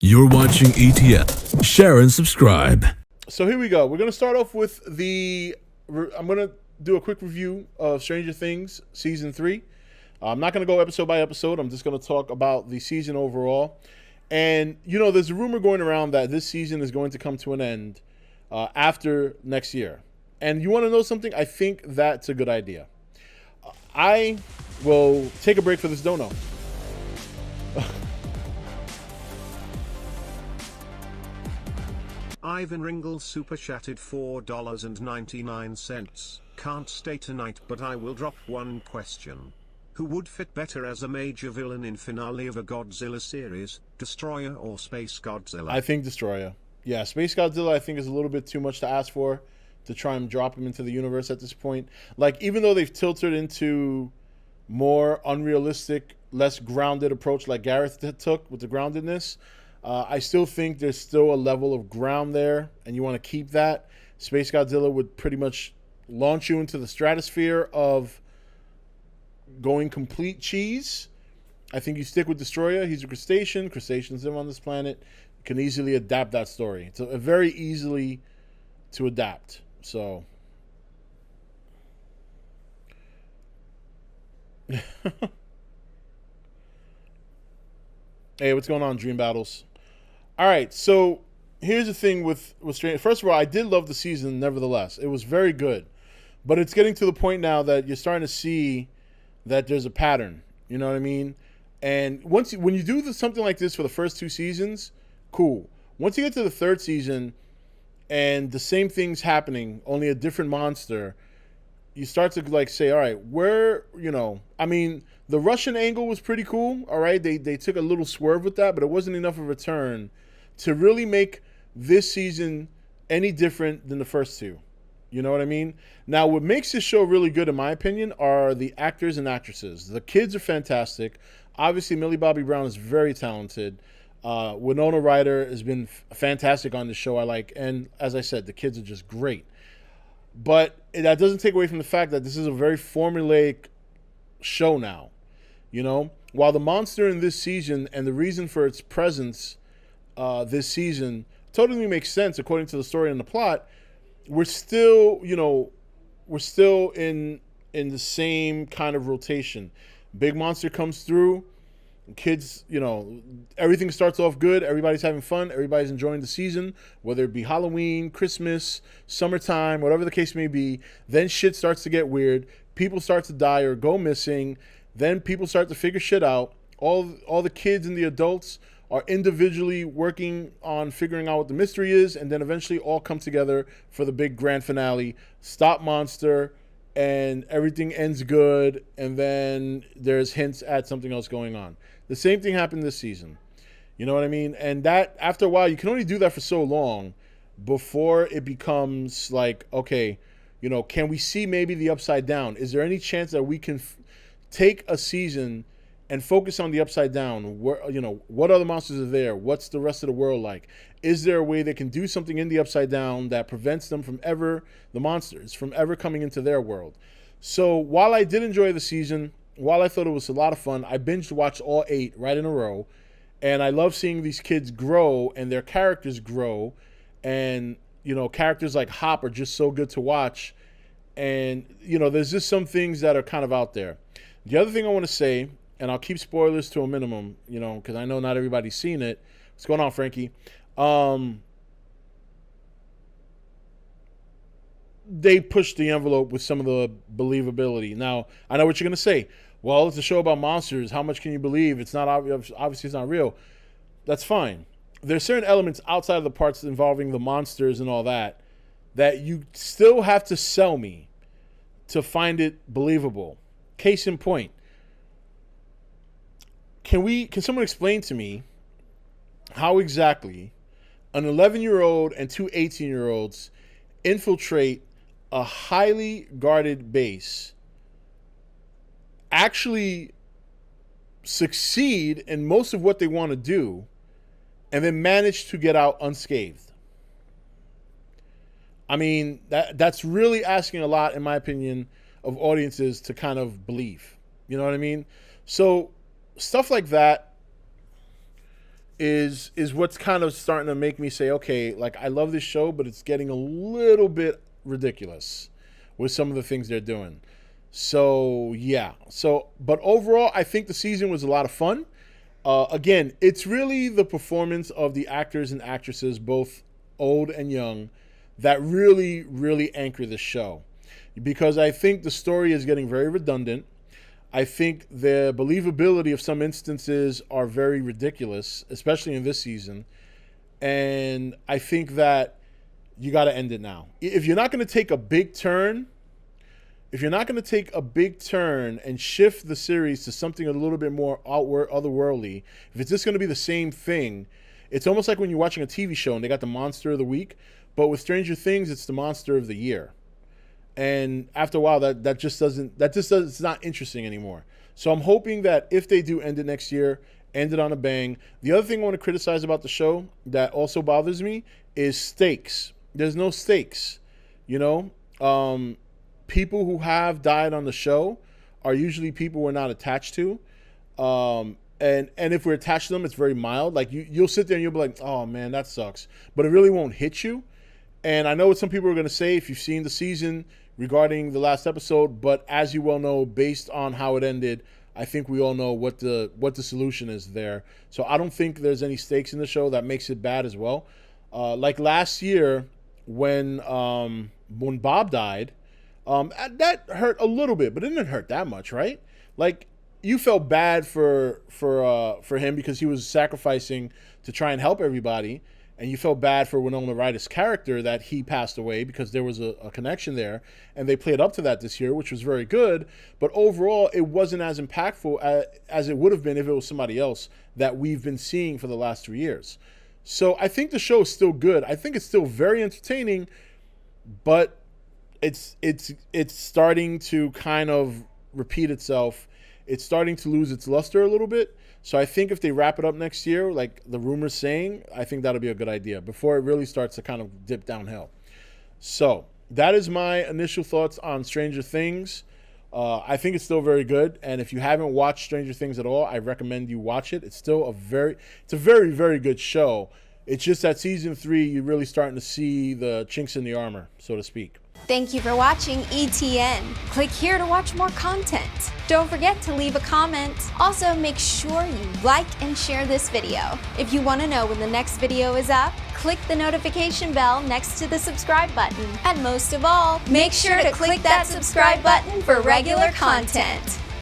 You're watching E.T.N. Share and subscribe. So here we go. We're going to start off with I'm going to do a quick review of Stranger Things Season 3. I'm not going to go episode by episode. I'm just going to talk about the season overall. And, there's a rumor going around that this season is going to come to an end after next year. And you want to know something? I think that's a good idea. I will take a break for this dono. Ivan Ringel super chatted $4.99. Can't stay tonight, but I will drop one question. Who would fit better as a major villain in finale of a Godzilla series, Destroyer or Space Godzilla? I think Destroyer. Yeah, Space Godzilla I think is a little bit too much to ask for to try and drop him into the universe at this point. Like, even though they've tilted into more unrealistic, less grounded approach like Gareth took with the groundedness, I still think there's still a level of ground there, and you want to keep that. Space Godzilla would pretty much launch you into the stratosphere of going complete cheese. I think you stick with Destroyer. He's a crustacean. Crustaceans live on this planet. You can easily adapt that story. It's a very easily to adapt. So, hey, what's going on, Dream Battles? All right, so here's the thing with Stranger. First of all, I did love the season. Nevertheless, it was very good, but it's getting to the point now that you're starting to see that there's a pattern. You know what I mean? And when you do something like this for the first two seasons, cool. Once you get to the third season and the same thing's happening, only a different monster, you start to say, all right, the Russian angle was pretty cool. All right, they took a little swerve with that, but it wasn't enough of a turn to really make this season any different than the first two. You know what I mean? Now, what makes this show really good, in my opinion, are the actors and actresses. The kids are fantastic. Obviously, Millie Bobby Brown is very talented. Winona Ryder has been fantastic on the show. I like, and as I said, the kids are just great. But that doesn't take away from the fact that this is a very formulaic show now. While the monster in this season and the reason for its presence this season totally makes sense according to the story and the plot, we're still in the same kind of rotation. Big monster comes through. Kids, everything starts off good. Everybody's having fun. Everybody's enjoying the season, whether it be Halloween, Christmas, summertime, whatever the case may be. Then shit starts to get weird. People start to die or go missing. Then people start to figure shit out. All the kids and the adults are individually working on figuring out what the mystery is, and then eventually all come together for the big grand finale. Stop monster, and everything ends good, and then there's hints at something else going on. The same thing happened this season. You know what I mean? And that, after a while, you can only do that for so long before it becomes like, okay, can we see maybe the upside down? Is there any chance that we can take a season and focus on the upside down? Where, what other monsters are there? What's the rest of the world like? Is there a way they can do something in the upside down that prevents them from the monsters from ever coming into their world? So while I did enjoy the season, while I thought it was a lot of fun, I binge watched all 8 right in a row. And I love seeing these kids grow and their characters grow. And, characters like Hop are just so good to watch. And, there's just some things that are kind of out there. The other thing I want to say, and I'll keep spoilers to a minimum, because I know not everybody's seen it. What's going on, Frankie? They pushed the envelope with some of the believability. Now, I know what you're going to say. Well, it's a show about monsters. How much can you believe? It's not obvious. Obviously, it's not real. That's fine. There's certain elements outside of the parts involving the monsters and all that you still have to sell me to find it believable. Case in point. Can someone explain to me how exactly an 11-year-old and 2 18-year-olds infiltrate a highly guarded base, actually succeed in most of what they want to do, and then manage to get out unscathed? I mean, that's really asking a lot, in my opinion, of audiences to kind of believe. You know what I mean? So stuff like that is what's kind of starting to make me say, okay, like I love this show, but it's getting a little bit ridiculous with some of the things they're doing. So yeah. But overall, I think the season was a lot of fun. Again, it's really the performance of the actors and actresses, both old and young, that really, really anchor the show. Because I think the story is getting very redundant. I think the believability of some instances are very ridiculous, especially in this season. And I think that you got to end it now. If you're not going to take a big turn, and shift the series to something a little bit more otherworldly, if it's just going to be the same thing, it's almost like when you're watching a TV show and they got the monster of the week, but with Stranger Things, it's the monster of the year. And after a while, it's not interesting anymore. So I'm hoping that if they do end it next year, end it on a bang. The other thing I want to criticize about the show that also bothers me is stakes. There's no stakes, you know? People who have died on the show are usually people we're not attached to. And if we're attached to them, it's very mild. Like you'll sit there and you'll be like, oh man, that sucks. But it really won't hit you. And I know what some people are going to say if you've seen the season regarding the last episode, but as you well know, based on how it ended, I think we all know what the solution is there. So I don't think there's any stakes in the show that makes it bad as well. Like last year when Bob died, that hurt a little bit, but it didn't hurt that much, right? Like you felt bad for him because he was sacrificing to try and help everybody. And you felt bad for Winona Ryder's character that he passed away because there was a connection there. And they played up to that this year, which was very good. But overall, it wasn't as impactful as it would have been if it was somebody else that we've been seeing for the last 3 years. So I think the show is still good. I think it's still very entertaining, but it's starting to kind of repeat itself. It's starting to lose its luster a little bit. So I think if they wrap it up next year, like the rumor's saying, I think that'll be a good idea before it really starts to kind of dip downhill. So that is my initial thoughts on Stranger Things. I think it's still very good. And if you haven't watched Stranger Things at all, I recommend you watch it. It's still a very, very good show. It's just that season 3, you're really starting to see the chinks in the armor, so to speak. Thank you for watching E.T.N. Click here to watch more content. Don't forget to leave a comment. Also, make sure you like and share this video. If you want to know when the next video is up, click the notification bell next to the subscribe button. And most of all, make sure to click that subscribe button for regular content.